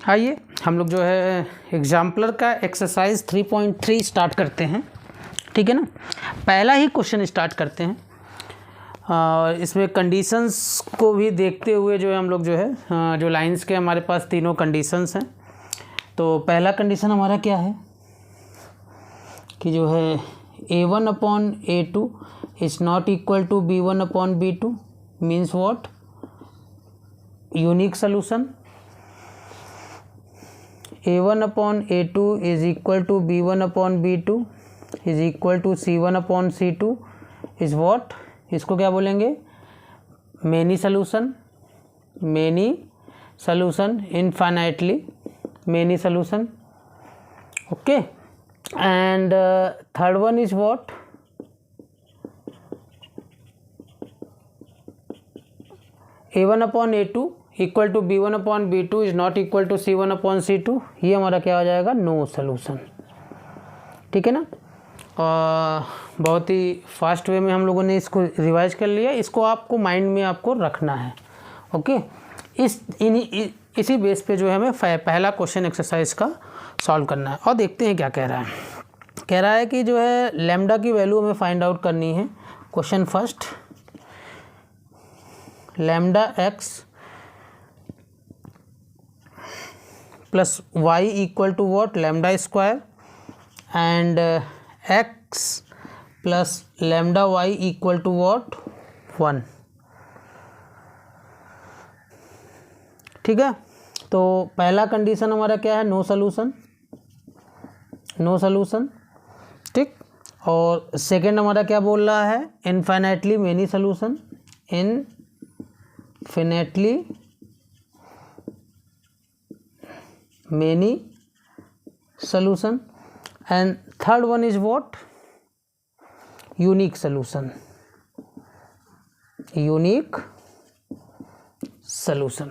आइए हम लोग जो है एग्जाम्पलर का एक्सरसाइज 3.3 स्टार्ट करते हैं। ठीक है ना, पहला ही क्वेश्चन स्टार्ट करते हैं और इसमें कंडीशंस को भी देखते हुए जो है हम लोग जो है जो लाइंस के हमारे पास तीनों कंडीशंस हैं। तो पहला कंडीशन हमारा क्या है कि जो है A1 upon A2 is not equal to B1 upon B2 means what, unique solution. A1 upon A2 is equal to B1 upon B2 is equal to C1 upon C2 is what, इसको क्या बोलेंगे, many solution, many solution, infinitely many solution. Okay, and third one is what, A1 upon A2 equal to B1 upon B2 is not equal to C1 upon C2। ये हमारा क्या हो जाएगा, no solution. ठीक है ना, बहुत ही फास्ट वे में हम लोगों ने इसको रिवाइज कर लिया। इसको आपको माइंड में आपको रखना है। ओके, इसी बेस पे जो है हमें पहला क्वेश्चन एक्सरसाइज का सॉल्व करना है और देखते हैं क्या कह रहा है। कह रहा है कि जो है लैम्डा की वैल्यू हमें फाइंड आउट करनी है। Question first, lambda x plus y equal to what, lambda square, and x plus lambda y equal to what, 1। ठीक है, तो पहला कंडीशन हमारा क्या है, नो सोल्यूशन, नो सोल्यूशन। ठीक, और सेकंड हमारा क्या बोल रहा है, infinitely many solution, infinitely many solution, and third one is what, unique solution, unique solution.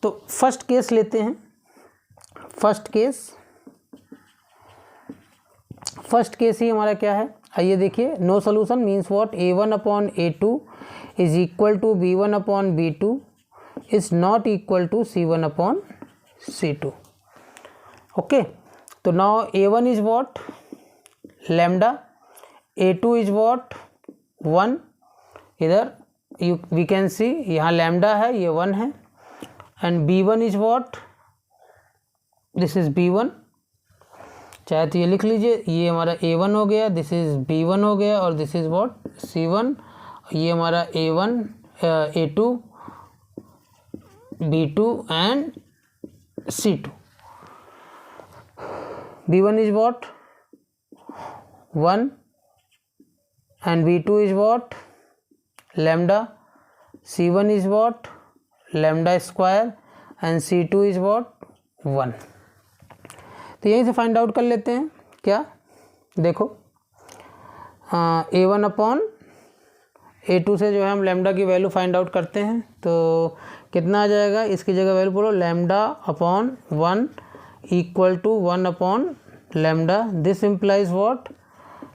तो फर्स्ट केस लेते हैं। फर्स्ट केस ही हमारा क्या है, आइए देखिए। No solution means what, A1 upon A2 is equal to B1 upon B2 is not equal to C1 upon C2। Okay, तो now A1 is what, lambda, A2 is what, 1। इधर we can see यहाँ lambda है, ये 1 है, and B1 is what, this is B1। चाहे तो ये लिख लीजिए, ये हमारा A1 हो गया, दिस इज B1 हो गया, और दिस इज व्हाट, C1। ये हमारा A1, A2, B2 and C2। B1 is what, 1, and B2 is what, lambda, C1 is what, lambda square, and C2 is what, 1। तो यहीं से फाइंड आउट कर लेते हैं क्या, देखो A1 अपॉन A2 से जो है हम लैम्डा की वैल्यू फाइंड आउट करते हैं। तो कितना आ जाएगा, इसकी जगह वैल्यू बोलो, lambda upon 1 equal to 1 upon lambda. This implies what,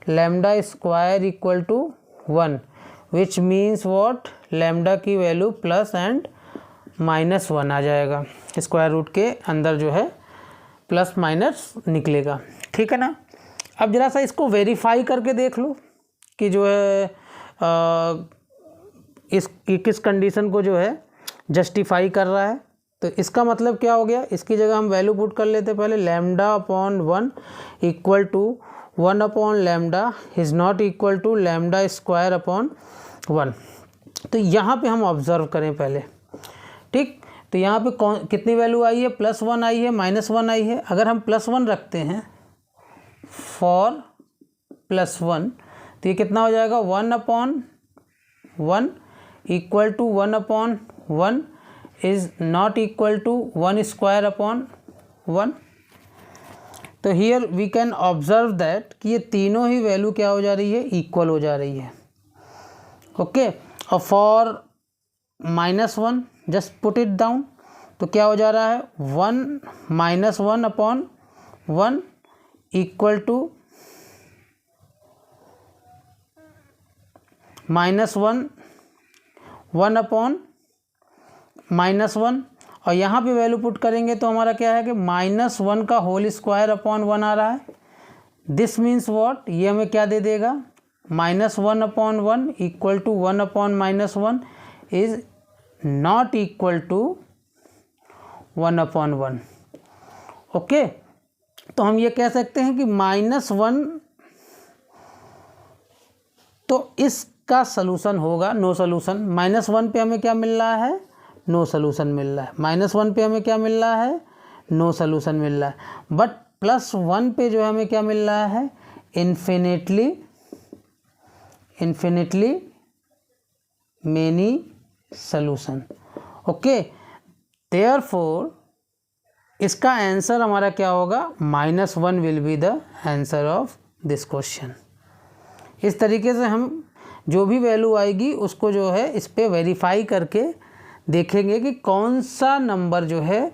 lambda square equal to 1, which means what, lambda की वैल्यू प्लस एंड माइनस 1 आ जाएगा। स्क्वायर रूट के अंदर जो है प्लस माइनस निकलेगा। ठीक है ना, अब जरा सा इसको वेरीफाई करके देख लो कि जो है किस कंडीशन को जो है जस्टिफाई कर रहा है। तो इसका मतलब क्या हो गया, इसकी जगह हम वैल्यू पुट कर लेते हैं पहले, lambda upon 1 equal to 1 upon lambda is not equal to lambda square upon 1। तो यहाँ पे हम ऑब्जर्व करें पहले। ठीक, तो यहाँ पे कितनी वैल्यू आई है, +1 आई है, -1 आई है। अगर हम +1 रखते हैं फॉर +1, तो ये कितना हो जाएगा, 1 upon 1 equal to 1 upon 1 is not equal to 1 square upon 1। तो here we can observe that कि ये तीनों ही वैल्यू क्या हो जा रही है, इक्वल हो जा रही है। ओके, और for -1 just put it down, तो क्या हो जा रहा है, 1 -1 अपॉन 1 इक्वल टू -1 1 अपॉन -1, और यहाँ पे वैल्यू पुट करेंगे तो हमारा क्या है कि -1 का होल स्क्वायर अपॉन 1 आ रहा है। दिस मीन्स व्हाट, ये हमें क्या दे देगा, -1 upon 1 equal to 1 upon -1 is not equal to 1 upon 1। Okay, तो हम ये कह सकते हैं कि -1 तो इसका सलूशन होगा नो सलूशन। -1 पे हमें क्या मिल रहा है, नो सलूशन मिल रहा है। -1 पे हमें क्या मिल रहा है, नो सलूशन मिल रहा है। बट +1 पे जो है हमें क्या मिल रहा है, infinitely many solution. Okay, therefore इसका आंसर हमारा क्या होगा, -1 will be the answer of this question. इस तरीके से हम जो भी वैल्यू आएगी उसको जो है इस पे वेरीफाई करके देखेंगे कि कौन सा नंबर जो है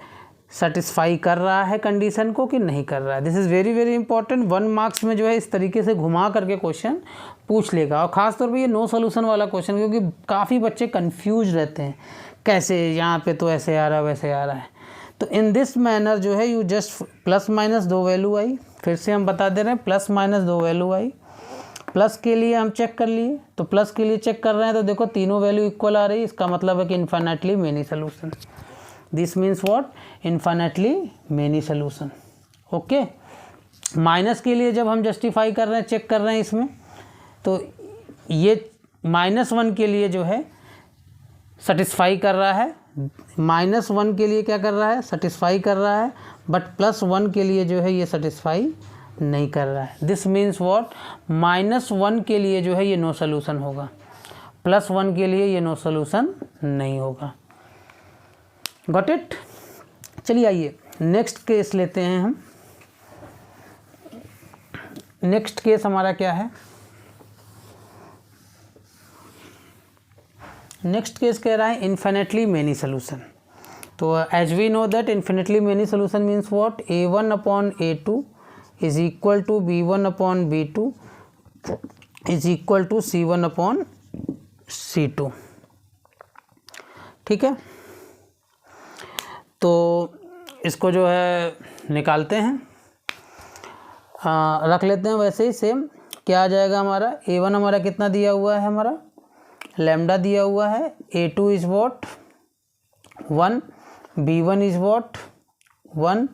सेटिस्फाई कर रहा है कंडीशन को कि नहीं कर रहा है। This is very very important. 1 marks में जो है इस तरीके से घुमा करके क्वेश्चन पूछ लेगा, और ख़ास तौर पे ये नो सोल्यूशन वाला क्वेश्चन, क्योंकि काफ़ी बच्चे कंफ्यूज रहते हैं, कैसे यहाँ पे तो ऐसे आ रहा है वैसे आ रहा है। तो इन दिस मैनर जो है यू जस्ट ± 2 वैल्यू आई, फिर से हम बता दे रहे हैं ± 2 वैल्यू आई। प्लस के लिए हम चेक कर लिए, तो प्लस के लिए चेक कर रहे हैं तो देखो तीनों वैल्यू इक्वल आ रही है, इसका मतलब है कि infinitely many solution. This means what, infinitely many solution. Okay, minus के लिए जब हम जस्टिफाई कर रहे हैं, चेक कर रहे हैं इसमें, तो ये -1 के लिए जो है सेटिस्फाई कर रहा है, -1 के लिए क्या कर रहा है, सेटिस्फाई कर रहा है, बट +1 के लिए जो है ये सेटिस्फाई नहीं कर रहा है। दिस मीन्स व्हाट, -1 के लिए जो है ये नो सोल्यूशन होगा, +1 के लिए ये नो सोल्यूशन नहीं होगा। Got it. चलिए आइए नेक्स्ट केस लेते हैं हम। नेक्स्ट केस हमारा क्या है, नेक्स्ट केस कह रहा है इन्फिनिटली मेनी सोल्यूशन। तो as we know that infinitely many solution means what, A1 upon A2 is equal to B1 upon B2 is equal to C1 upon C2। ठीक है, तो इसको जो है निकालते हैं, रख लेते हैं वैसे ही सेम। क्या आ जाएगा हमारा, A1 हमारा कितना दिया हुआ है, हमारा लैम्डा दिया हुआ है, A2 is what 1, B1 is what 1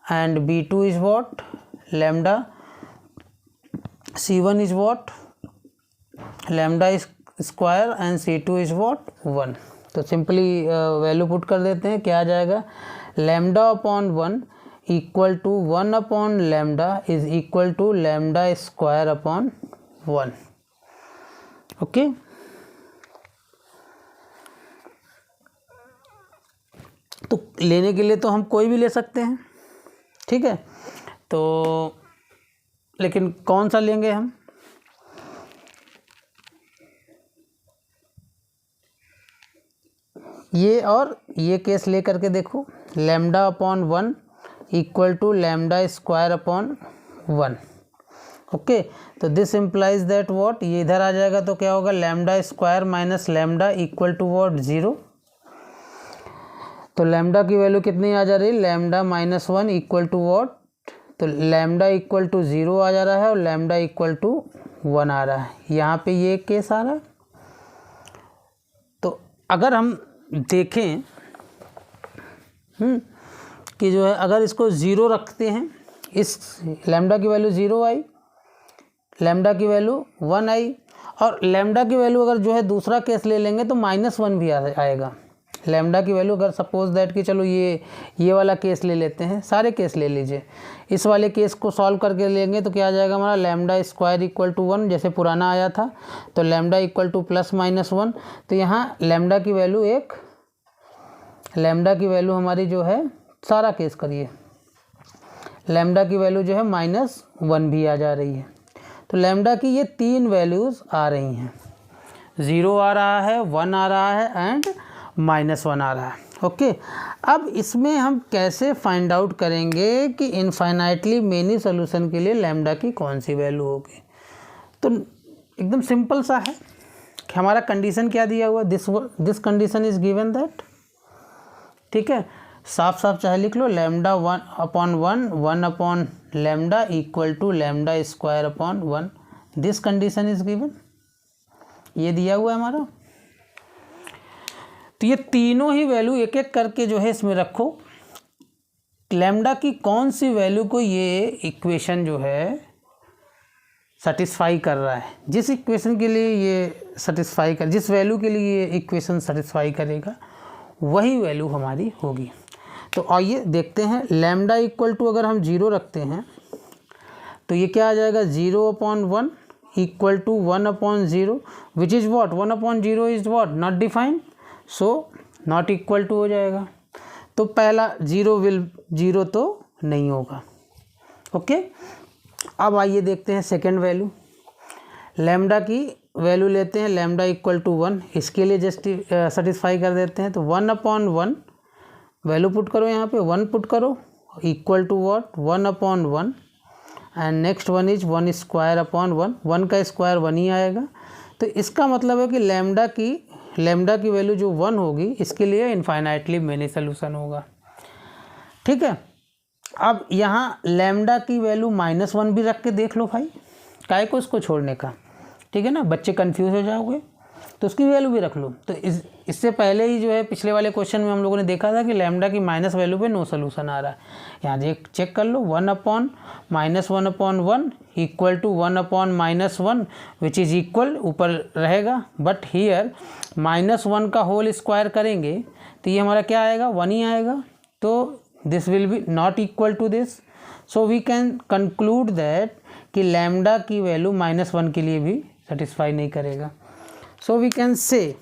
and B2 is what lambda, C1 is what lambda square and C2 is what 1। तो सिंपली वैल्यू पुट कर देते हैं, क्या आ जाएगा, lambda upon 1 equal to 1 upon lambda is equal to lambda square upon 1। Okay, तो लेने के लिए तो हम कोई भी ले सकते हैं, ठीक है, तो लेकिन कौन सा लेंगे हम, ये और ये केस ले करके देखो, lambda upon 1 equal to lambda square upon 1। Okay, तो दिस इम्प्लाइज दैट व्हाट, ये इधर आ जाएगा तो क्या होगा, lambda square minus lambda equal to what 0। तो लैम्डा की वैल्यू कितनी आ जा रही है, लैम्डा -1 इक्वल टू व्हाट, तो लैम्डा इक्वल टू 0 आ जा रहा है और लैम्डा इक्वल टू 1 आ रहा है। यहाँ पे ये केस आ रहा है। तो अगर हम देखें कि जो है अगर इसको 0 रखते हैं, इस लैम्डा की वैल्यू 0 आई, लैम्डा की वैल्यू 1 आई, और लैम्डा की वैल्यू अगर जो है दूसरा केस ले लेंगे तो -1 भी आएगा। लैम्डा की वैल्यू अगर सपोज दैट कि चलो ये वाला केस ले लेते हैं, सारे केस ले लीजिए, इस वाले केस को सॉल्व करके लेंगे तो क्या आ जाएगा हमारा, लैम्डा स्क्वायर इक्वल टू 1 जैसे पुराना आया था, तो लैम्डा इक्वल टू +-1। तो यहाँ लैम्डा की वैल्यू लैम्डा की वैल्यू हमारी जो है, सारा केस करिए, लैम्डा की वैल्यू जो है -1 भी आ जा रही है। तो लैम्डा की ये 3 वैल्यूज़ आ रही हैं, 0 आ रहा है, 1 आ रहा है एंड -1 आ रहा है। ओके, अब इसमें हम कैसे फाइंड आउट करेंगे कि इनफाइनाइटली मेनी सोल्यूशन के लिए लैम्डा की कौन सी वैल्यू होगी। तो एकदम सिंपल सा है कि हमारा कंडीशन क्या दिया हुआ, this condition is given that, ठीक है। साफ साफ चाहे लिख लो lambda 1/1 1/λ equal to λ²/1। This condition is given, ये दिया हुआ है हमारा। तो ये तीनों ही वैल्यू एक एक करके जो है इसमें रखो। लैम्डा की कौन सी वैल्यू को ये इक्वेशन जो है सेटिस्फाई कर रहा है, जिस इक्वेशन के लिए ये सेटिस्फाई कर, जिस वैल्यू के लिए ये इक्वेशन सेटिस्फाई करेगा वही वैल्यू हमारी होगी। तो आइए देखते हैं, लैम्डा इक्वल टू अगर हम 0 रखते हैं तो ये क्या आ जाएगा 0/1 equal to 1/0 which is what 1/0 is what not defined, so not equal to हो जाएगा। तो पहला 0 तो नहीं होगा। ओके, अब आइए देखते हैं सेकेंड वैल्यू। लैम्डा की वैल्यू लेते हैं लैम्डा इक्वल टू 1, इसके लिए जस्ट सेटिस्फाई कर देते हैं। तो 1/1 वैल्यू पुट करो, यहाँ पे 1 पुट करो equal to what 1/1 and next 1 is 1/1, 1 का स्क्वायर 1 ही आएगा। तो इसका मतलब है कि लैम्डा की वैल्यू जो 1 होगी इसके लिए इनफाइनाइटली मेनी सोल्यूशन होगा। ठीक है, अब यहाँ लैम्डा की वैल्यू -1 भी रख के देख लो भाई, काय को इसको छोड़ने का। ठीक है ना, बच्चे कंफ्यूज हो जाओगे तो उसकी वैल्यू भी रख लो। तो इससे पहले ही जो है पिछले वाले क्वेश्चन में हम लोगों ने देखा था कि लैम्डा की माइनस वैल्यू पे नो सोल्यूशन आ रहा है। यहाँ चेक कर लो 1/-1/1 equal to 1/-1 which is equal ऊपर रहेगा, बट हियर -1 का होल स्क्वायर करेंगे तो ये हमारा क्या आएगा 1 ही आएगा। तो this will be not equal to this, so we can conclude that कि लैम्डा की वैल्यू -1 के लिए भी सेटिस्फाई नहीं करेगा। सो वी कैन से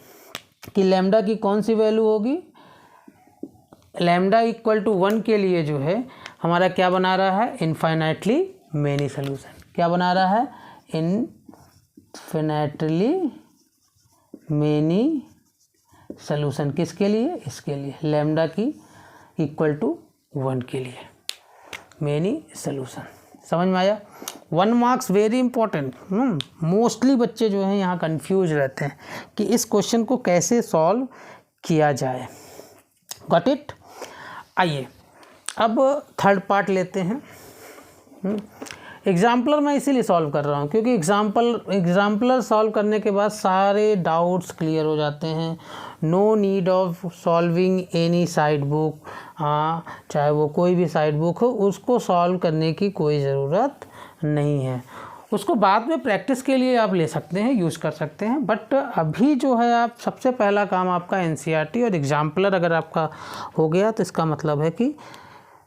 कि लैम्डा की कौन सी वैल्यू होगी, लैम्डा इक्वल टू 1 के लिए जो है हमारा क्या बना रहा है इनफाइनाइटली मेनी सोल्यूशन। क्या बना रहा है इनफिनिटली मेनी सोल्यूशन, किसके लिए, इसके लिए लैम्डा की इक्वल टू 1 के लिए मेनी सोल्यूशन। समझ में आया। 1 मार्क्स वेरी इंपॉर्टेंट। मोस्टली बच्चे जो हैं यहाँ कंफ्यूज रहते हैं कि इस क्वेश्चन को कैसे सॉल्व किया जाए। Got it. आइए अब थर्ड पार्ट लेते हैं। एग्जाम्पलर मैं इसीलिए सॉल्व कर रहा हूँ क्योंकि एग्जाम्पलर सॉल्व करने के बाद सारे डाउट्स क्लियर हो जाते हैं। No need of solving any side book, हाँ चाहे वो कोई भी साइड बुक हो उसको सॉल्व करने की कोई ज़रूरत नहीं है। उसको बाद में प्रैक्टिस के लिए आप ले सकते हैं, यूज़ कर सकते हैं, बट अभी जो है आप सबसे पहला काम आपका एनसीईआरटी और एग्जाम्पलर अगर आपका हो गया तो इसका मतलब है कि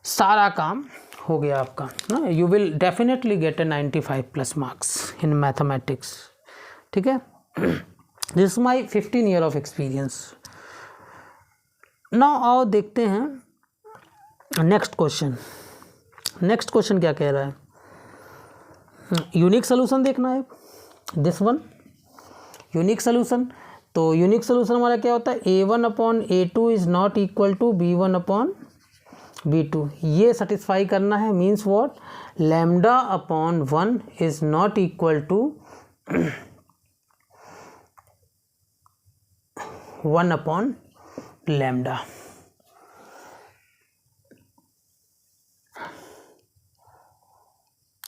सारा काम हो गया आपका ना। You will definitely get A 95+ marks in mathematics. ठीक है, this is my 15 year of experience. Now आओ देखते हैं नेक्स्ट क्वेश्चन। नेक्स्ट क्वेश्चन क्या कह रहा है, यूनिक सोल्यूशन देखना है। This one unique solution. तो यूनिक सोल्यूशन हमारा क्या होता है A1/A2 is not equal to B1/B2। ये सेटिस्फाई करना है, means what λ/1 is not equal to 1/λ।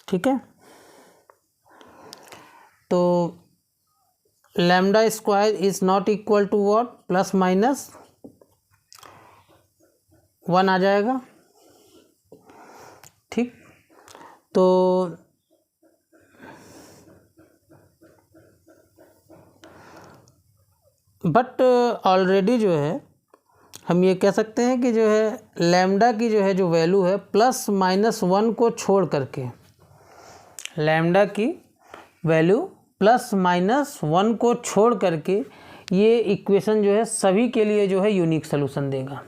ठीक है, तो lambda square is not equal to what ±1 आ जाएगा। ठीक, तो बट ऑलरेडी जो है हम ये कह सकते हैं कि जो है लैम्डा की जो है जो वैल्यू है +-1 को छोड़ करके, लैम्डा की वैल्यू +-1 को छोड़ करके ये इक्वेशन जो है सभी के लिए जो है यूनिक सोल्यूशन देगा।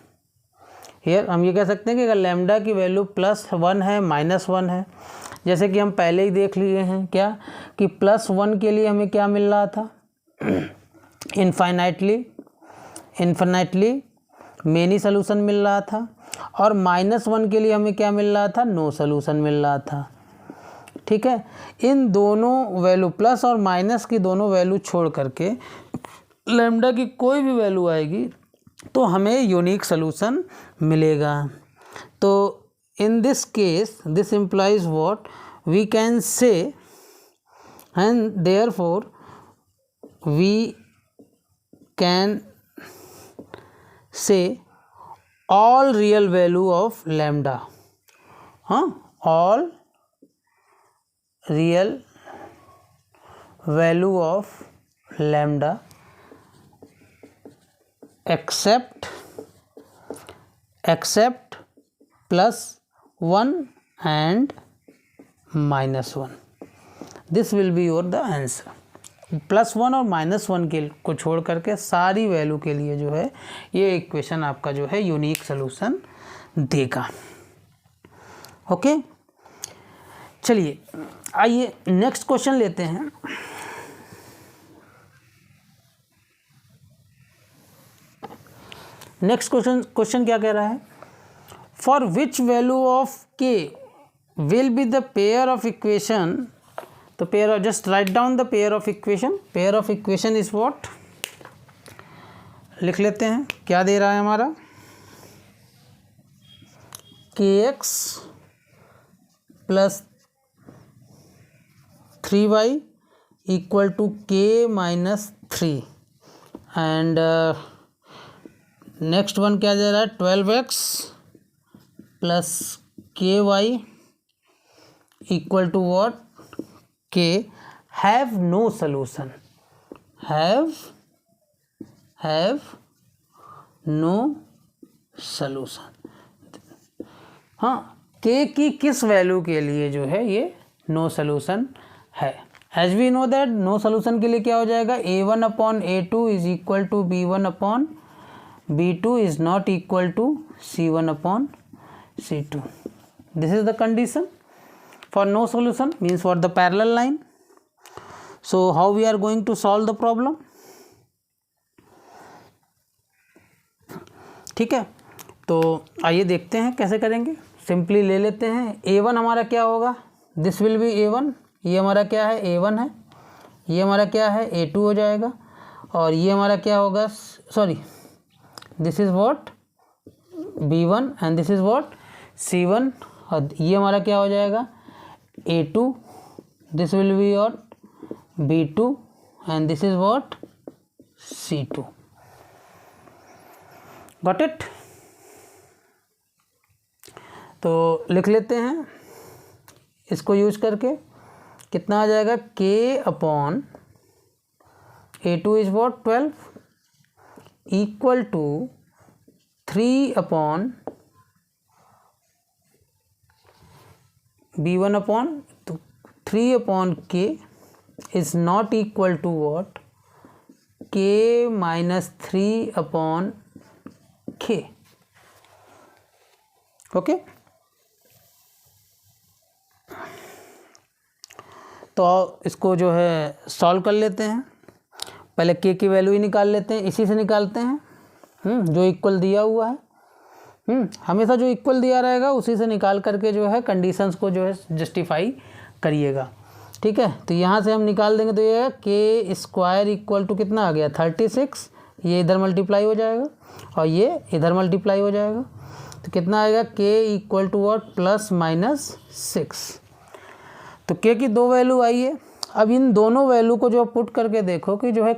हियर हम ये कह सकते हैं कि अगर लैम्डा की वैल्यू +1 है -1 है, जैसे कि हम पहले ही देख लिए हैं क्या कि +1 के लिए हमें क्या मिल रहा था इनफाइनाइटली मेनी सोल्यूशन मिल रहा था, और -1 के लिए हमें क्या मिल रहा था नो सोल्यूशन मिल रहा था। ठीक है, इन दोनों वैल्यू प्लस और माइनस की दोनों वैल्यू छोड़ करके लैम्डा की कोई भी वैल्यू आएगी तो हमें यूनिक सोल्यूशन मिलेगा। तो in this case this implies what we can say, and therefore we can say all real value of lambda, all real value of lambda except +1 and -1. This will be your the answer. +1 और -1 के को छोड़ करके सारी value के लिए जो है ये इक्वेशन आपका जो है यूनिक सोल्यूशन देगा। ओके, चलिए आइए नेक्स्ट क्वेश्चन लेते हैं। नेक्स्ट क्वेश्चन क्या कह रहा है, for which value of k will be the pair of equation. तो pair of, just write down the pair of equation. Pair of equation is what, लिख लेते हैं। क्या दे रहा है हमारा, kx + 3y = k - 3 and next one क्या दे रहा है, 12x + ky = what, k have no solution, have no solution। हाँ, k की किस वैल्यू के लिए जो है ये नो सोल्यूशन है। As we know that no solution के लिए क्या हो जाएगा, a1/a2 = b1/b2 is not equal to c1/c2. This is the condition for no solution, means for the parallel line. So how we are going to solve the problem? ठीक है, तो आइए देखते हैं कैसे करेंगे। सिंपली ले लेते हैं, a1 हमारा क्या होगा, दिस विल बी a1, ये हमारा क्या है a1 है, ये हमारा क्या है a2 हो जाएगा, और ये हमारा क्या होगा, sorry this is what b1 and this is what c1, और ये हमारा क्या हो जाएगा a2, this will be your b2 and this is what c2. Got it? तो लिख लेते हैं इसको यूज करके, कितना आ जाएगा, k/a2 is what 12 = 3/b1/3/k is not equal to what, k - 3/k. Okay, तो इसको जो है सॉल्व कर लेते हैं। पहले k की वैल्यू ही निकाल लेते हैं, इसी से निकालते हैं, जो इक्वल दिया हुआ है, हमेशा जो इक्वल दिया रहेगा उसी से निकाल करके जो है कंडीशंस को जो है जस्टिफाई करिएगा। ठीक है, तो यहाँ से हम निकाल देंगे तो ये k² = कितना आ गया 36, ये इधर मल्टीप्लाई हो जाएगा और ये इधर मल्टीप्लाई हो जाएगा, तो कितना आएगा k = what +-6। तो k की दो वैल्यू आई है। अब इन दोनों वैल्यू को जो पुट करके देखो कि जो है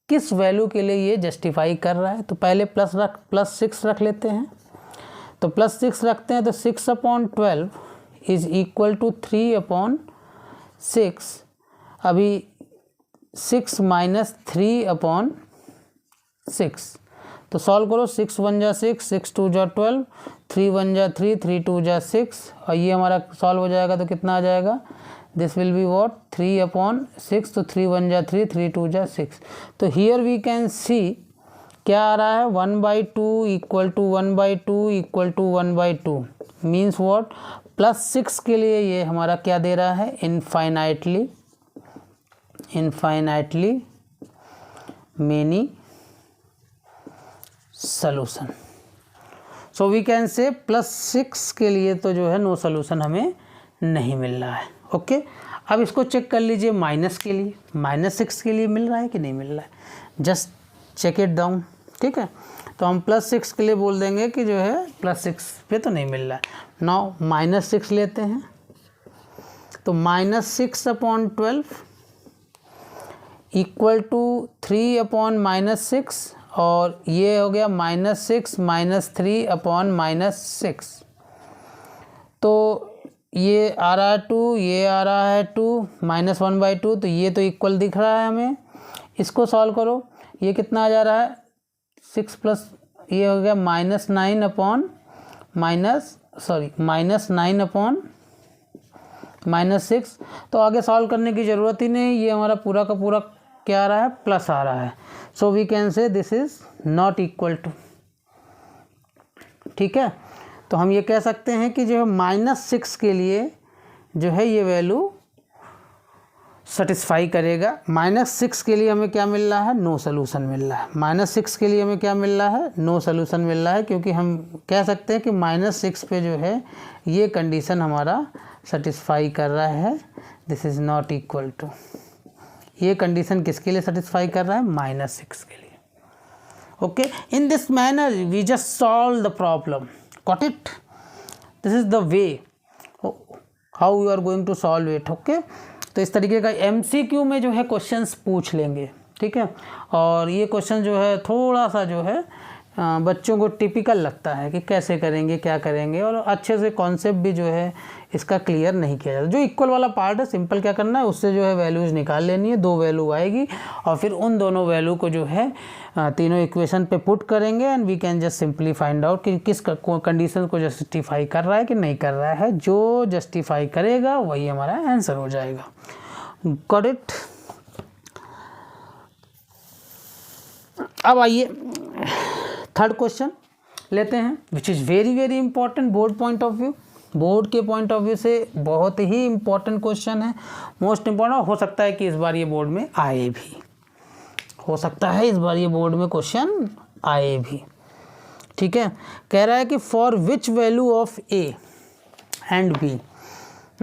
किस वैल्यू के लिए ये जस्टिफाई कर रहा है। तो पहले +6 रख लेते हैं, तो +6 रखते हैं तो 6/12 इज इक्वल टू 3/6। अभी 6 - 3/6, तो सॉल्व करो, 6 × 1 = 6, 6 × 2 = 12, 3 × 1 = 3, 3 × 2 = 6, और ये हमारा सॉल्व हो जाएगा तो कितना आ जाएगा, दिस विल बी वॉट 3/6, तो 3 × 1 = 3, 3 × 2 = 6। तो हियर वी कैन सी क्या आ रहा है, 1/2 = 1/2 = 1/2 मीन्स वॉट +6 के लिए ये हमारा क्या दे रहा है, infinitely many solution. So we can say +6 के लिए तो जो है नो सॉल्यूशन हमें नहीं मिल रहा है। ओके, अब इसको चेक कर लीजिए माइनस के लिए, -6 के लिए मिल रहा है कि नहीं मिल रहा है, जस्ट चेक इट डाउन। ठीक है, तो हम +6 के लिए बोल देंगे कि जो है +6 पे तो नहीं मिल रहा है। नाउ -6 लेते हैं, तो -6/12 इक्वल टू 3/-6, और ये हो गया -6 -3/-6। तो ये आ रहा है 2, ये आ रहा है 2, -1/2, तो ये तो इक्वल दिख रहा है हमें। इसको सॉल्व करो, ये कितना आ जा रहा है 6 प्लस ये हो गया -9/-6। तो आगे सॉल्व करने की ज़रूरत ही नहीं, ये हमारा पूरा का पूरा क्या आ रहा है, प्लस आ रहा है। So we can say this is not equal to. ठीक है, तो हम ये कह सकते हैं कि जो है -6 के लिए जो है ये वैल्यू सेटिस्फाई करेगा। -6 के लिए हमें क्या मिल रहा है, नो सोल्यूशन मिल रहा है। -6 के लिए हमें क्या मिल रहा है, नो सोल्यूशन मिल रहा है, क्योंकि हम कह सकते हैं कि -6 पे जो है ये कंडीशन हमारा सेटिस्फाई कर रहा है, this is not equal to. ये कंडीशन किसके लिए सेटिस्फाई कर रहा है, -6 के लिए। Okay, in this manner we just solve the problem, got it. This is the way how you are going to solve it. Okay, तो इस तरीके का MCQ में जो है क्वेश्चंस पूछ लेंगे। ठीक है, और ये क्वेश्चन जो है थोड़ा सा जो है बच्चों को टिपिकल लगता है कि कैसे करेंगे, क्या करेंगे, और अच्छे से कॉन्सेप्ट भी जो है इसका क्लियर नहीं किया जाता। जो इक्वल वाला पार्ट है, सिंपल क्या करना है, उससे जो है वैल्यूज़ निकाल लेनी है, 2 वैल्यू आएगी, और फिर उन दोनों वैल्यू को जो है तीनों इक्वेशन पे पुट करेंगे, and we can just simply find out कि किस कंडीशन को जस्टिफाई कर रहा है कि नहीं कर रहा है। जो जस्टिफाई करेगा वही हमारा आंसर हो जाएगा। Got it. अब आइए थर्ड क्वेश्चन लेते हैं, which is very very important board point of view. Board के पॉइंट ऑफ व्यू से बहुत ही इंपॉर्टेंट क्वेश्चन है, मोस्ट इंपॉर्टेंट। हो सकता है कि इस बार ये बोर्ड में आए भी, हो सकता है इस बार ये बोर्ड में क्वेश्चन आए भी। ठीक है, कह रहा है कि for which value of A and B,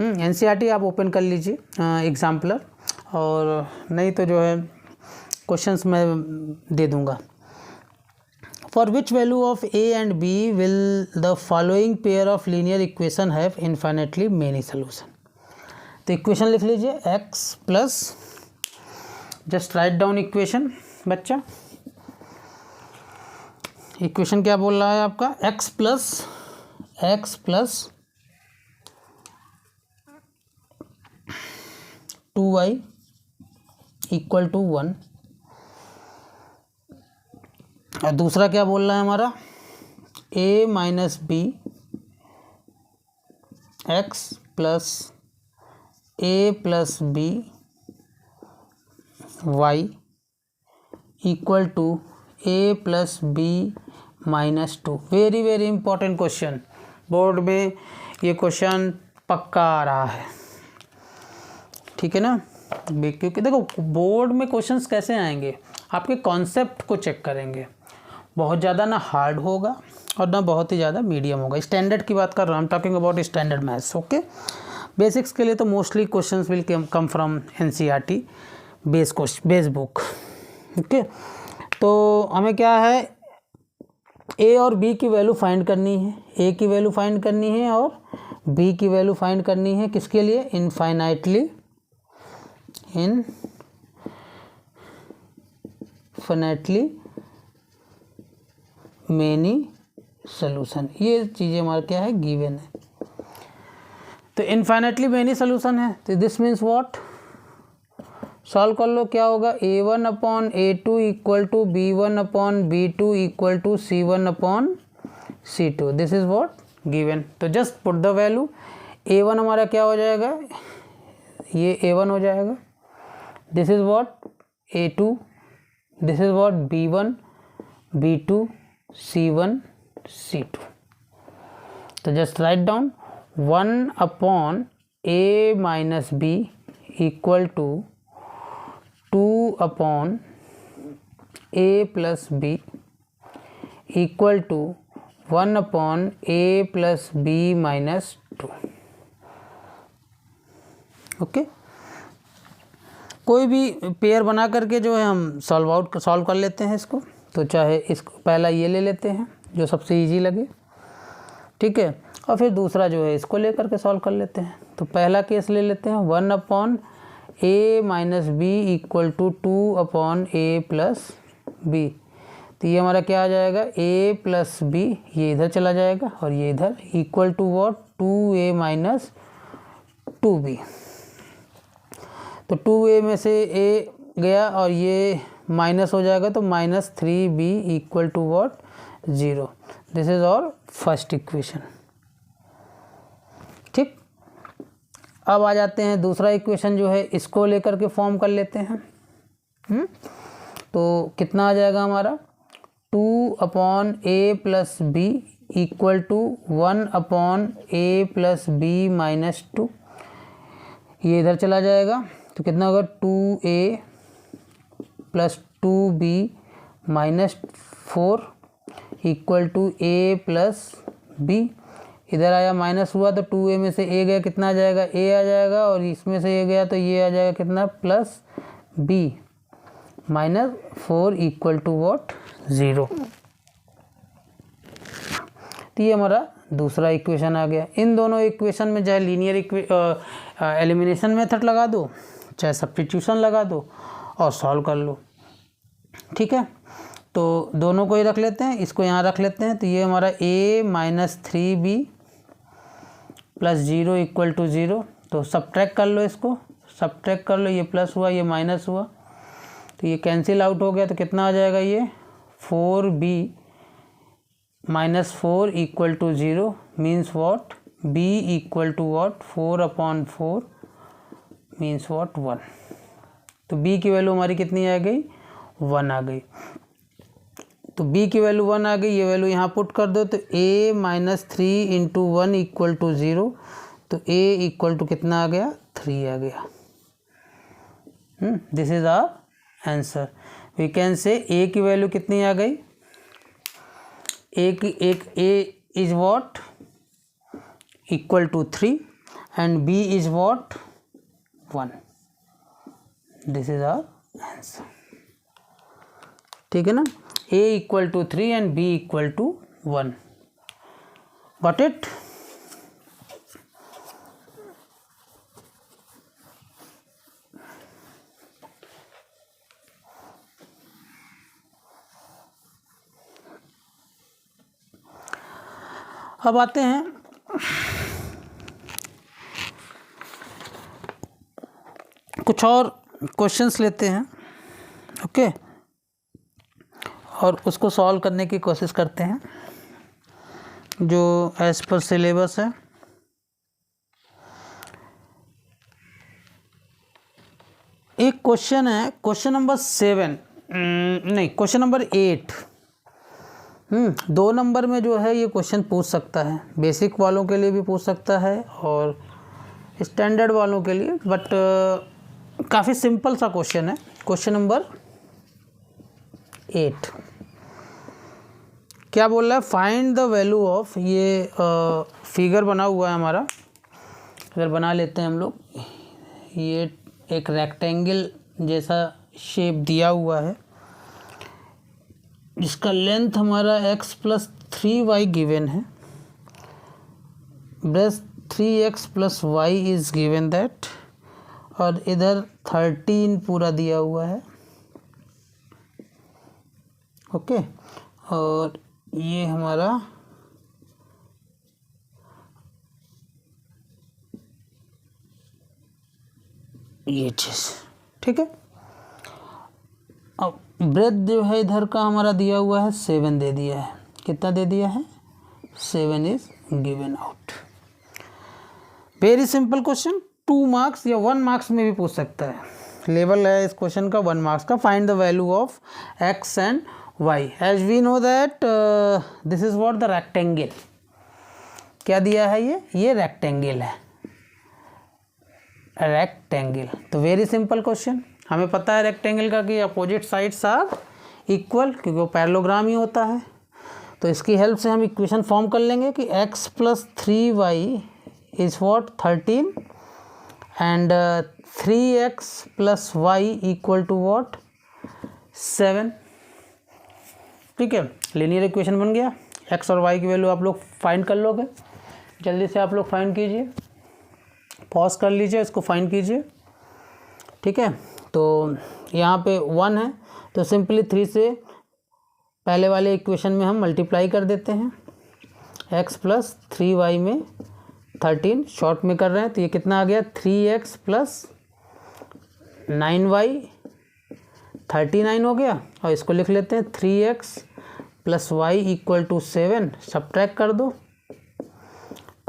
NCERT आप ओपन कर लीजिए एग्जाम्पलर, और नहीं तो जो है क्वेश्चंस मैं दे दूंगा। For which value of A and B will the following pair of linear equation have infinitely many solution. तो इक्वेशन लिख लीजिए, x plus, just write down equation बच्चा। इक्वेशन क्या बोल रहा है आपका, x plus 2y equal to 1, और दूसरा क्या बोल रहा है हमारा, a minus b x plus a plus b y equal to a plus b minus 2। Very very important question, board में ये क्वेश्चन पक्का आ रहा है। ठीक है ना, क्योंकि देखो बोर्ड में क्वेश्चंस कैसे आएंगे, आपके कॉन्सेप्ट को चेक करेंगे। बहुत ज़्यादा ना हार्ड होगा और ना बहुत ही ज़्यादा मीडियम होगा। स्टैंडर्ड की बात कर रहा हूँ, I am talking about standard maths. Okay, basics के लिए तो mostly questions will come from NCERT base book. Okay, तो हमें क्या है, A और B की वैल्यू फाइंड करनी है, A की वैल्यू फाइंड करनी है और B की वैल्यू फाइंड करनी है। किसके लिए, इनफाइनाइटली मेनी सोल्यूशन। ये चीज़ें हमारे क्या है, गिवन है। तो इनफाइनाइटली मेनी सोल्यूशन है, तो दिस मीन्स व्हाट, सॉल्व कर लो, क्या होगा, A1/A2 equal to B1/B2 equal to C1/C2। This is what given. तो just put the value. A1 हमारा क्या हो जाएगा, ये A1 हो जाएगा, this is what A2, this is what B1 B2 C1 C2। तो just write down 1/A minus B equal to 2/A plus B equal to 1/A plus B minus 2। Okay, कोई भी पेयर बना करके जो है हम सॉल्व कर लेते हैं इसको। तो चाहे इसको पहला ये ले लेते हैं जो सबसे इजी लगे, ठीक है, और फिर दूसरा जो है इसको लेकर के सॉल्व कर लेते हैं। तो पहला केस ले लेते हैं 1/a minus b equal to 2/a plus b. तो ये हमारा क्या आ जाएगा, a प्लस बी, ये इधर चला जाएगा और ये इधर, equal to what, 2a minus 2b। तो 2a में से a गया और ये माइनस हो जाएगा, तो minus 3b equal to what, 0। This is our first equation. ठीक, अब आ जाते हैं दूसरा इक्वेशन जो है, इसको लेकर के फॉर्म कर लेते हैं। तो कितना आ जाएगा हमारा, 2/a plus b equal to 1/a plus b minus 2। ये इधर चला जाएगा, तो कितना होगा, 2a plus 2b minus 4 equal to a plus b। इधर आया माइनस हुआ तो 2a में से a गया, कितना आ जाएगा, a आ जाएगा, और इसमें से a गया तो ये आ जाएगा कितना, plus b minus 4 equal to what, 0। तो ये हमारा दूसरा इक्वेशन आ गया। इन दोनों इक्वेशन में चाहे लीनियर एलिमिनेशन मेथड लगा दो, चाहे सब्स्टिट्यूशन लगा दो और सॉल्व कर लो। ठीक है, तो दोनों को ही रख लेते हैं, इसको यहाँ रख लेते हैं। तो ये हमारा a minus 3b plus 0 equal to 0। तो सब्ट्रैक्ट कर लो, इसको सब्ट्रैक्ट कर लो, ये प्लस हुआ ये माइनस हुआ, तो ये कैंसिल आउट हो गया। तो कितना आ जाएगा, ये 4b minus 4 equal to 0 means what, b equal to what, 4/4 means what, 1। तो b की वैल्यू हमारी कितनी आ गई, 1 आ गई। तो b की वैल्यू 1 आ गई, ये वैल्यू यहाँ पुट कर दो। तो a minus 3 into 1 equal to 0। तो a इक्वल टू कितना आ गया, 3 आ गया। This is our answer. We can say a की वैल्यू कितनी आ गई, a is what, equal to 3 and b is what, 1। This is our answer. ठीक है ना, a equal to 3 and b equal to 1। Got it. अब आते हैं कुछ और क्वेश्चंस लेते हैं, ओके, और उसको सॉल्व करने की कोशिश करते हैं जो एज पर सिलेबस है। एक क्वेश्चन है, क्वेश्चन नंबर 7, नहीं क्वेश्चन नंबर 8। 2 नंबर में जो है ये क्वेश्चन पूछ सकता है, बेसिक वालों के लिए भी पूछ सकता है और स्टैंडर्ड वालों के लिए, बट काफ़ी सिंपल सा क्वेश्चन है। क्वेश्चन नंबर 8 क्या बोल रहा है, फाइंड द वैल्यू ऑफ, ये फिगर बना हुआ है हमारा, अगर बना लेते हैं हम लोग, ये एक रेक्टेंगल जैसा शेप दिया हुआ है जिसका लेंथ हमारा x प्लस 3y गिवन है, breadth 3x plus y is given that, और इधर 13 पूरा दिया हुआ है, ओके। और ये हमारा ये चीज़, ठीक है। अब ब्रेथ जो है इधर का हमारा दिया हुआ है 7 दे दिया है, कितना दे दिया है, 7 is given out. Very simple question, 2 marks या 1 मार्क्स में भी पूछ सकता है। लेवल है इस क्वेश्चन का 1 मार्क्स का। Find the value of x and y as we know that this is what, the rectangle. क्या दिया है ये रेक्टेंगल है, रेक्टेंगल। तो वेरी सिंपल क्वेश्चन, हमें पता है रेक्टेंगल का कि अपोजिट साइड्स आर इक्वल, क्योंकि वो पैरेललोग्राम ही होता है। तो इसकी हेल्प से हम इक्वेशन फॉर्म कर लेंगे कि x plus 3y is what, 13 and 3x plus y equal to what, 7। ठीक है, लीनियर इक्वेशन बन गया। एक्स और वाई की वैल्यू आप लोग फाइंड कर लोगे, जल्दी से आप लोग फाइंड कीजिए, पॉज कर लीजिए, इसको फाइंड कीजिए। ठीक है, तो यहाँ पे 1 है तो सिंपली 3 से पहले वाले इक्वेशन में हम मल्टीप्लाई कर देते हैं। x प्लस 3y में 13 शॉर्ट में कर रहे हैं तो ये कितना आ गया 3x प्लस 9y 39 हो गया। और इसको लिख लेते हैं 3x plus y equal to 7, subtract कर दो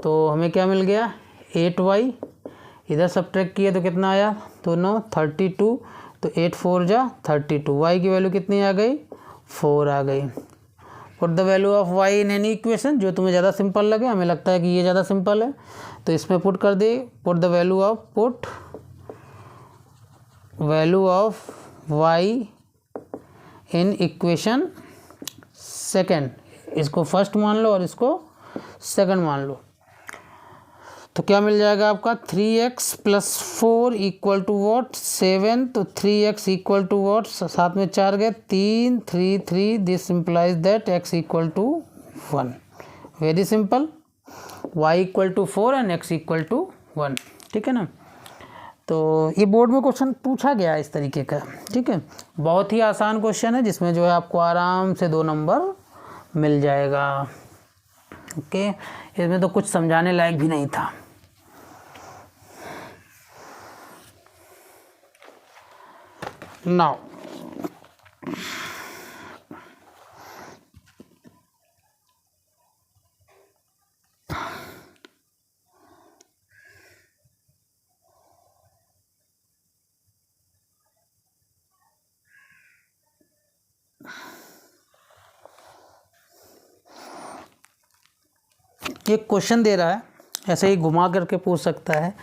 तो हमें क्या मिल गया 8y, इधर सब्ट्रैक्ट किए तो कितना आया तो 9 32, तो 8 4 जा 32, y की वैल्यू कितनी आ गई 4 आ गई। Put the value of y in any equation, जो तुम्हें ज़्यादा सिंपल लगे, हमें लगता है कि ये ज़्यादा सिंपल है तो इसमें पुट कर दे। Put the value of y in equation second, इसको फर्स्ट मान लो और इसको सेकंड मान लो तो क्या मिल जाएगा आपका 3x plus 4 equal to what 7, तो 3x इक्वल टू वॉट, साथ में 4 गए 3 3 3, this implies that x equal to 1। Very simple, y equal to 4 and x equal to 1। ठीक है ना, तो ये बोर्ड में क्वेश्चन पूछा गया इस तरीके का। ठीक है, बहुत ही आसान क्वेश्चन है जिसमें जो है आपको आराम से 2 नंबर मिल जाएगा। ओके, इसमें तो कुछ समझाने लायक भी नहीं था। नाउ एक क्वेश्चन दे रहा है, ऐसे ही घुमा करके पूछ सकता है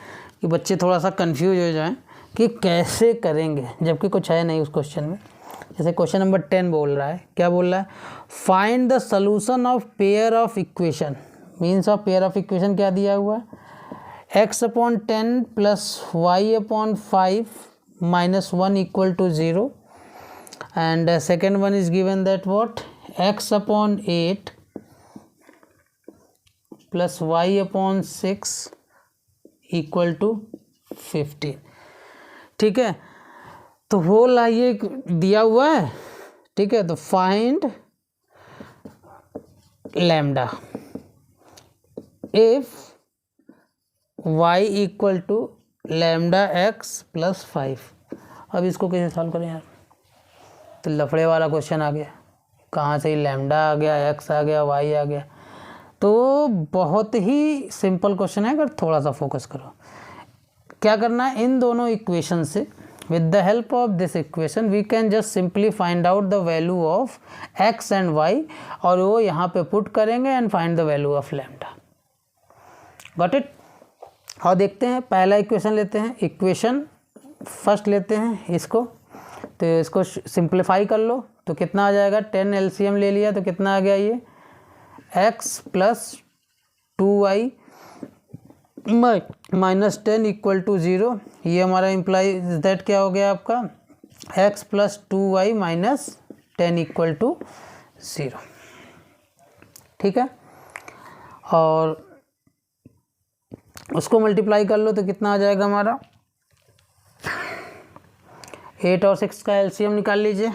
कि बच्चे थोड़ा सा कंफ्यूज हो जाएं कि कैसे करेंगे, जबकि कुछ है नहीं उस क्वेश्चन में। जैसे क्वेश्चन नंबर 10 बोल रहा है, क्या बोल रहा है, find the solution of pair of equation. Means of pair of equation क्या दिया हुआ है x/10 plus y/5 minus 1 equal to 0, and second one is given that what x/8 plus y/6 equal to 15। ठीक है, तो होल ये दिया हुआ है। ठीक है, तो find lambda if y equal to lambda x plus 5। अब इसको कैसे सॉल्व करें यार, तो लफड़े वाला क्वेश्चन आ गया, कहाँ से लैम्डा आ गया, x आ गया, y आ गया। तो बहुत ही सिंपल क्वेश्चन है अगर थोड़ा सा फोकस करो। क्या करना है, इन दोनों इक्वेशन से with the help of this equation we can just simply find out the value of x and y, और वो यहाँ पे पुट करेंगे and find the value of lambda. Got it. और देखते हैं, पहला इक्वेशन लेते हैं, इक्वेशन फर्स्ट लेते हैं इसको, तो इसको सिंप्लीफाई कर लो तो कितना आ जाएगा 10 एलसीएम ले लिया तो कितना आ गया ये x plus 2y minus 10 equal to 0। ये हमारा इम्प्लाई दैट क्या हो गया आपका x plus 2y minus 10 equal to 0। ठीक है, और उसको मल्टीप्लाई कर लो तो कितना आ जाएगा हमारा 8 और 6 का एलसीएम निकाल लीजिए।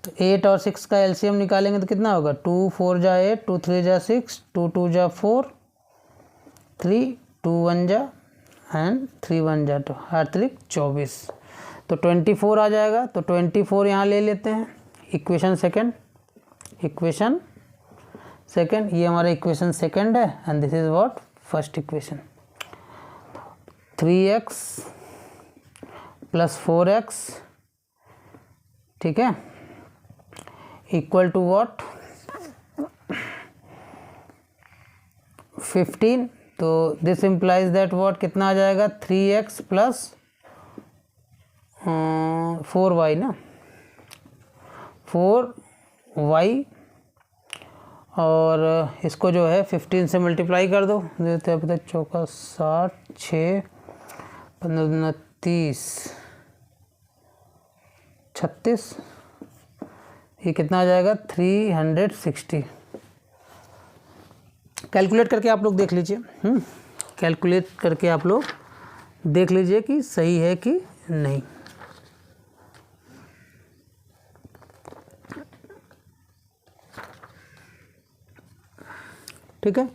तो 8 और 6 का एलसीएम निकालेंगे तो कितना होगा 2 4 जा 8, 2 3 जा 6, 2 2 जा 4, 3 2 1 जा एंड 3 1 जा 2, 8 3 24, तो 24 आ जाएगा। तो 24 यहाँ ले लेते हैं, इक्वेशन सेकंड, ये हमारा इक्वेशन सेकंड है and this is what first equation. 3x plus 4x, ठीक है, इक्वल टू व्हाट 15। तो दिस इम्प्लाइज दैट व्हाट कितना आ जाएगा 3x प्लस 4y ना, 4y, और इसको जो है 15 से मल्टीप्लाई कर दो, देते हैं पता चौका 60, 6 15 30 36 ये कितना आ जाएगा 360। कैलकुलेट करके आप लोग देख लीजिए, कैलकुलेट करके आप लोग देख लीजिए कि सही है कि नहीं। ठीक है,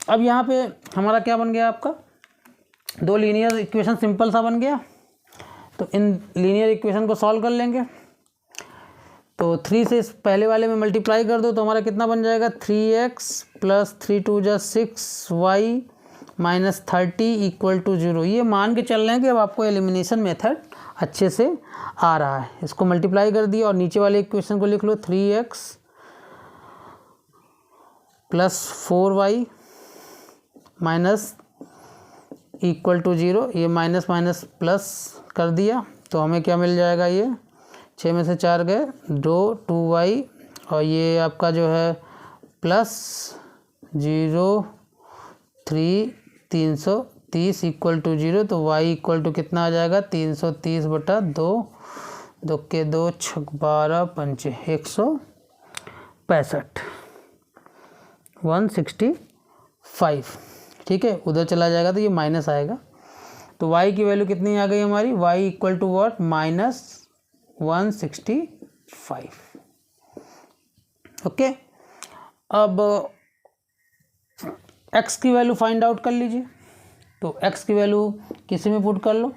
अब यहाँ पे हमारा क्या बन गया, आपका दो लीनियर इक्वेशन सिंपल सा बन गया। तो इन लीनियर इक्वेशन को सॉल्व कर लेंगे। तो 3 से इस पहले वाले में मल्टीप्लाई कर दो तो हमारा कितना बन जाएगा 3x प्लस 3 2 जा 6y माइनस 30 इक्वल टू 0। ये मान के चल रहे हैं कि अब आपको एलिमिनेशन मेथड अच्छे से आ रहा है। इसको मल्टीप्लाई कर दिया और नीचे वाले इक्वेशन को लिख लो 3x plus 4y minus equal to 0। ये माइनस माइनस प्लस कर दिया तो हमें क्या मिल जाएगा, ये 6 में से 4 गए 2y और ये आपका जो है प्लस 0 3 330 इक्वल टू 0। तो y इक्वल टू कितना आ जाएगा 330 बटा 2, 2 के 2 छक 12 पंचे 165 165। ठीक है, उधर चला जाएगा तो ये माइनस आएगा। तो y की वैल्यू कितनी आ गई हमारी, y equal to what minus 165। Okay, अब x की वैल्यू फाइंड आउट कर लीजिए। तो x की वैल्यू किसी में पुट कर लो,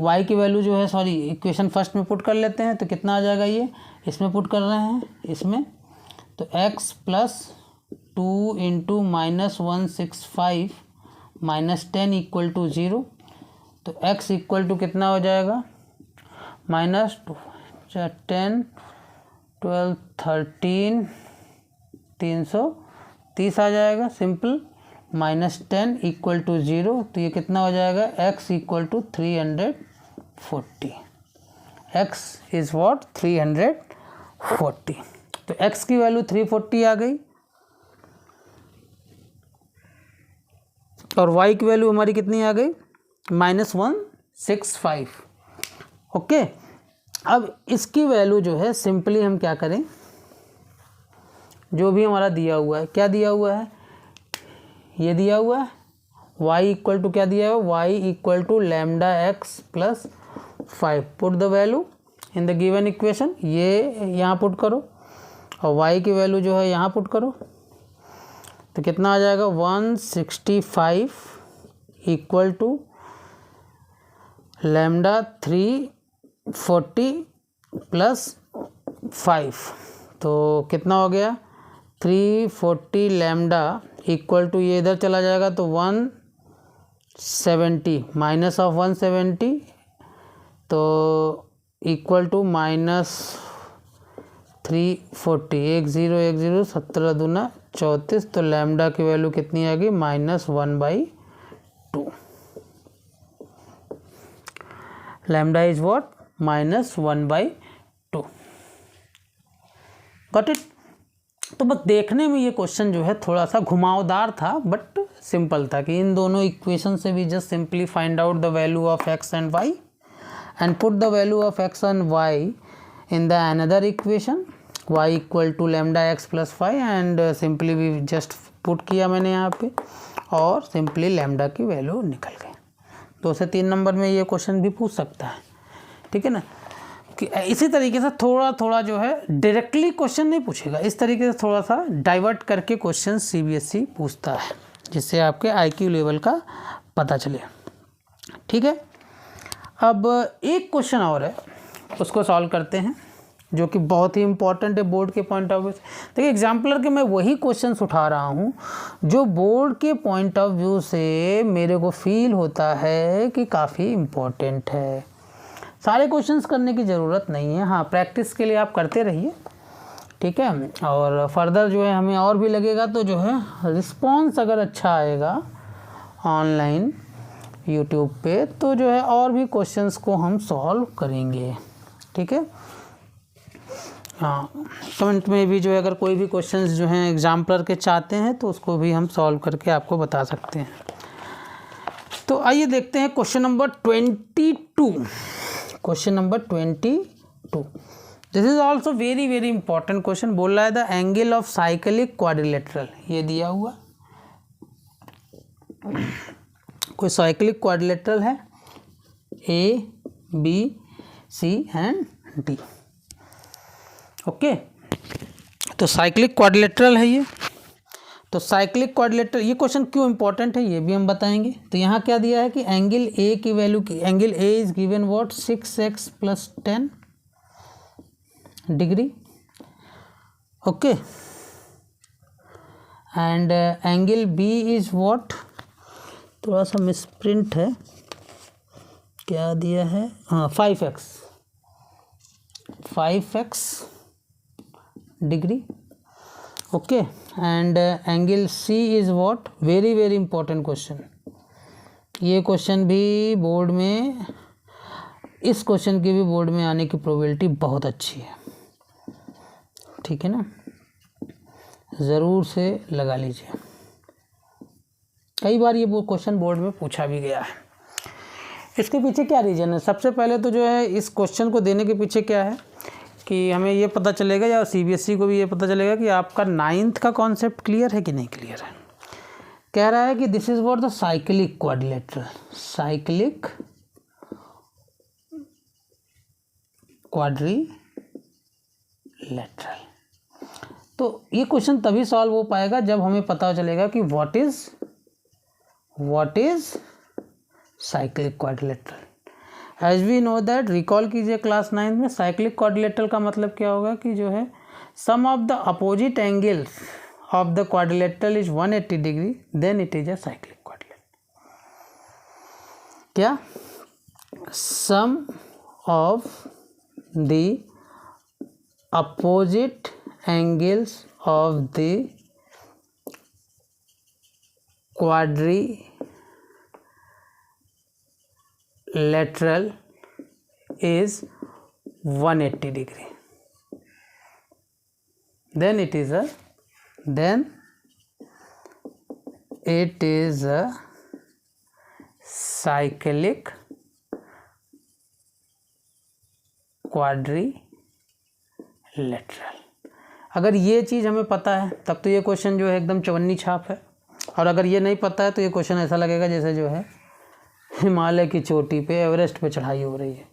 y की वैल्यू जो है सॉरी इक्वेशन फर्स्ट में पुट कर लेते हैं। तो कितना आ जाएगा, ये इसमें पुट कर रहे हैं इसमें। तो x plus 2 into minus 165 minus 10 equal to 0। तो x इक्वल टू कितना हो जाएगा माइनस 10 12 13 330 आ जाएगा सिंपल, माइनस 10 इक्वल टू 0। तो ये कितना हो जाएगा x equal to 340। x is what 340। तो x की वैल्यू 340 आ गई और y की वैल्यू हमारी कितनी आ गई माइनस 165। ओके, अब इसकी वैल्यू जो है सिंपली हम क्या करें, जो भी हमारा दिया हुआ है, क्या दिया हुआ है, ये दिया हुआ है y इक्वल टू क्या दिया हुआ है, y equal to lambda x plus 5। Put the value in the given equation, ये यहाँ पुट करो और y की वैल्यू जो है यहाँ पुट करो। तो कितना आ जाएगा 165 इक्वल टू लैम्डा 340 प्लस 5। तो कितना हो गया 340 लैम्डा इक्वल टू, ये इधर चला जाएगा तो 170 माइनस ऑफ 170 तो इक्वल टू माइनस 340 1 0 1 0 17 दूना 34। तो लैम्डा की वैल्यू कितनी आ गई minus 1/2। Lambda is what minus 1/2। Got it. तो बस देखने में ये क्वेश्चन जो है थोड़ा सा घुमावदार था बट सिंपल था कि इन दोनों इक्वेशन से भी just simply find out the value of x and y and put the value of x and y in the another equation y equal to lambda x plus 5 and simply we just put किया मैंने यहाँ पे और simply lambda की value निकल गई। 2 से 3 number में ये क्वेश्चन भी पूछ सकता है, ठीक है ना। कि इसी तरीके से थोड़ा थोड़ा जो है डायरेक्टली क्वेश्चन नहीं पूछेगा, इस तरीके से थोड़ा सा डाइवर्ट करके क्वेश्चन CBSE पूछता है जिससे आपके IQ लेवल का पता चले, ठीक है। अब एक क्वेश्चन और है उसको सॉल्व करते हैं जो कि बहुत ही इंपॉर्टेंट है बोर्ड के पॉइंट ऑफ व्यू से। देखिए एग्जाम्पलर के मैं वही क्वेश्चंस उठा रहा हूँ जो बोर्ड के पॉइंट ऑफ व्यू से मेरे को फील होता है कि काफ़ी इम्पोर्टेंट है। सारे क्वेश्चंस करने की ज़रूरत नहीं है, हाँ प्रैक्टिस के लिए आप करते रहिए, ठीक है। और फर्दर जो है हमें और भी लगेगा तो जो है रिस्पॉन्स अगर अच्छा आएगा ऑनलाइन यूट्यूब पे तो जो है और भी क्वेश्चंस को हम सॉल्व करेंगे, ठीक है। हाँ कमेंट में भी जो है अगर कोई भी क्वेश्चंस जो हैं एग्जाम्पलर के चाहते हैं तो उसको भी हम सॉल्व करके आपको बता सकते हैं। तो आइए देखते हैं question number 22। Question number 22। This is also very very important question. बोल रहा है the angle of cyclic quadrilateral, ये दिया हुआ कोई साइक्लिक क्वाड्रिलेटरल है A B C and D. Okay, तो साइक्लिक क्वाड्रिलेटरल है ये। तो साइक्लिक क्वाड्रिलेटरल, ये क्वेश्चन क्यों इंपॉर्टेंट है ये भी हम बताएंगे। तो यहाँ क्या दिया है कि एंगल ए की वैल्यू की, angle A is given what 6x + 10 degree. Okay, and angle B is what, थोड़ा सा मिसप्रिंट है, क्या दिया है, हाँ 5x degree. Okay, and angle C is what, very very important question. ये क्वेश्चन भी बोर्ड में, इस क्वेश्चन की भी बोर्ड में आने की प्रोबेबिलिटी बहुत अच्छी है, ठीक है ना, ज़रूर से लगा लीजिए। कई बार ये वो क्वेश्चन बोर्ड में पूछा भी गया है। इसके पीछे क्या रीज़न है? सबसे पहले तो जो है इस क्वेश्चन को देने के पीछे क्या है कि हमें ये पता चलेगा, या सीबीएसई को भी ये पता चलेगा कि आपका 9th का कॉन्सेप्ट क्लियर है कि नहीं क्लियर है। कह रहा है कि this is what the cyclic quadrilateral, cyclic quadrilateral. तो ये क्वेश्चन तभी सॉल्व हो पाएगा जब हमें पता चलेगा कि what is cyclic quadrilateral. As we know that, recall कीजिए क्लास 9 में, साइक्लिक क्वाड्रिलेटरल का मतलब क्या होगा कि जो है sum of the opposite angles of the quadrilateral is 180 degree, then it is a cyclic quadrilateral. क्या? Sum of the opposite angles of the quadrilateral is 180 degree, then it is a cyclic quadrilateral। अगर ये चीज़ हमें पता है तब तो ये question जो है एकदम चवन्नी छाप है, और अगर ये नहीं पता है तो ये क्वेश्चन ऐसा लगेगा जैसे जो है हिमालय की चोटी पे, एवरेस्ट पे चढ़ाई हो रही है,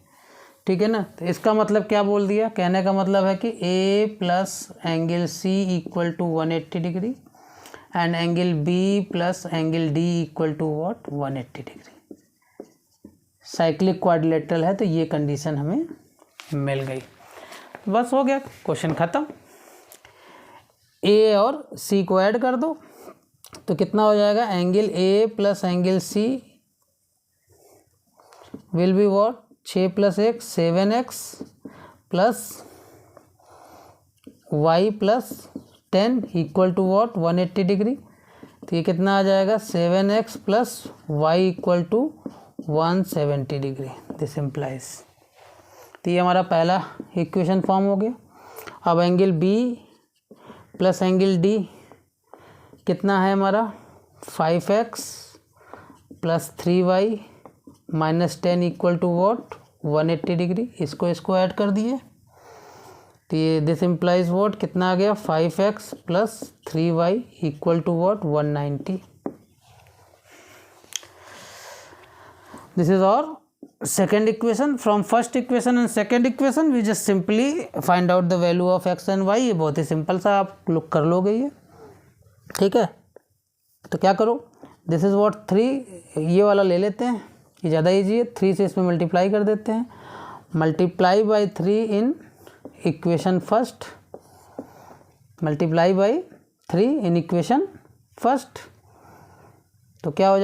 ठीक है ना। तो इसका मतलब क्या बोल दिया, कहने का मतलब है कि A plus angle C equal to 180 degree and angle B plus angle D equal to what 180 degree. Cyclic quadrilateral है, तो ये कंडीशन हमें मिल गई, बस हो गया, क्वेश्चन ख़त्म। ए और सी को ऐड कर दो तो कितना हो जाएगा, angle A plus angle C will be what 6 + 1 7x plus y plus 10 equal to what 180 degree. तो ये कितना आ जाएगा, 7x plus y equal to 170 degree. This implies, तो ये हमारा पहला इक्वेशन फॉर्म हो गया। अब angle B plus angle D कितना है हमारा, 5x plus 3y minus 10 equal to what 180 degree. इसको ऐड कर दिए तो ये दिस इम्प्लाइज व्हाट, कितना आ गया, 5x plus 3y equal to what 190। This is our second equation. From first equation and second equation we just simply find out the value of x and y। ये बहुत ही simple सा आप लोग कर लोगे ये, ठीक है। तो क्या करो, दिस इज व्हाट 3, ये वाला ले लेते हैं, ये ज़्यादा ईजी है, 3 से इसमें मल्टीप्लाई कर देते हैं, multiply by 3 in equation first, multiply by 3 in equation first. तो क्या हो जाएगा,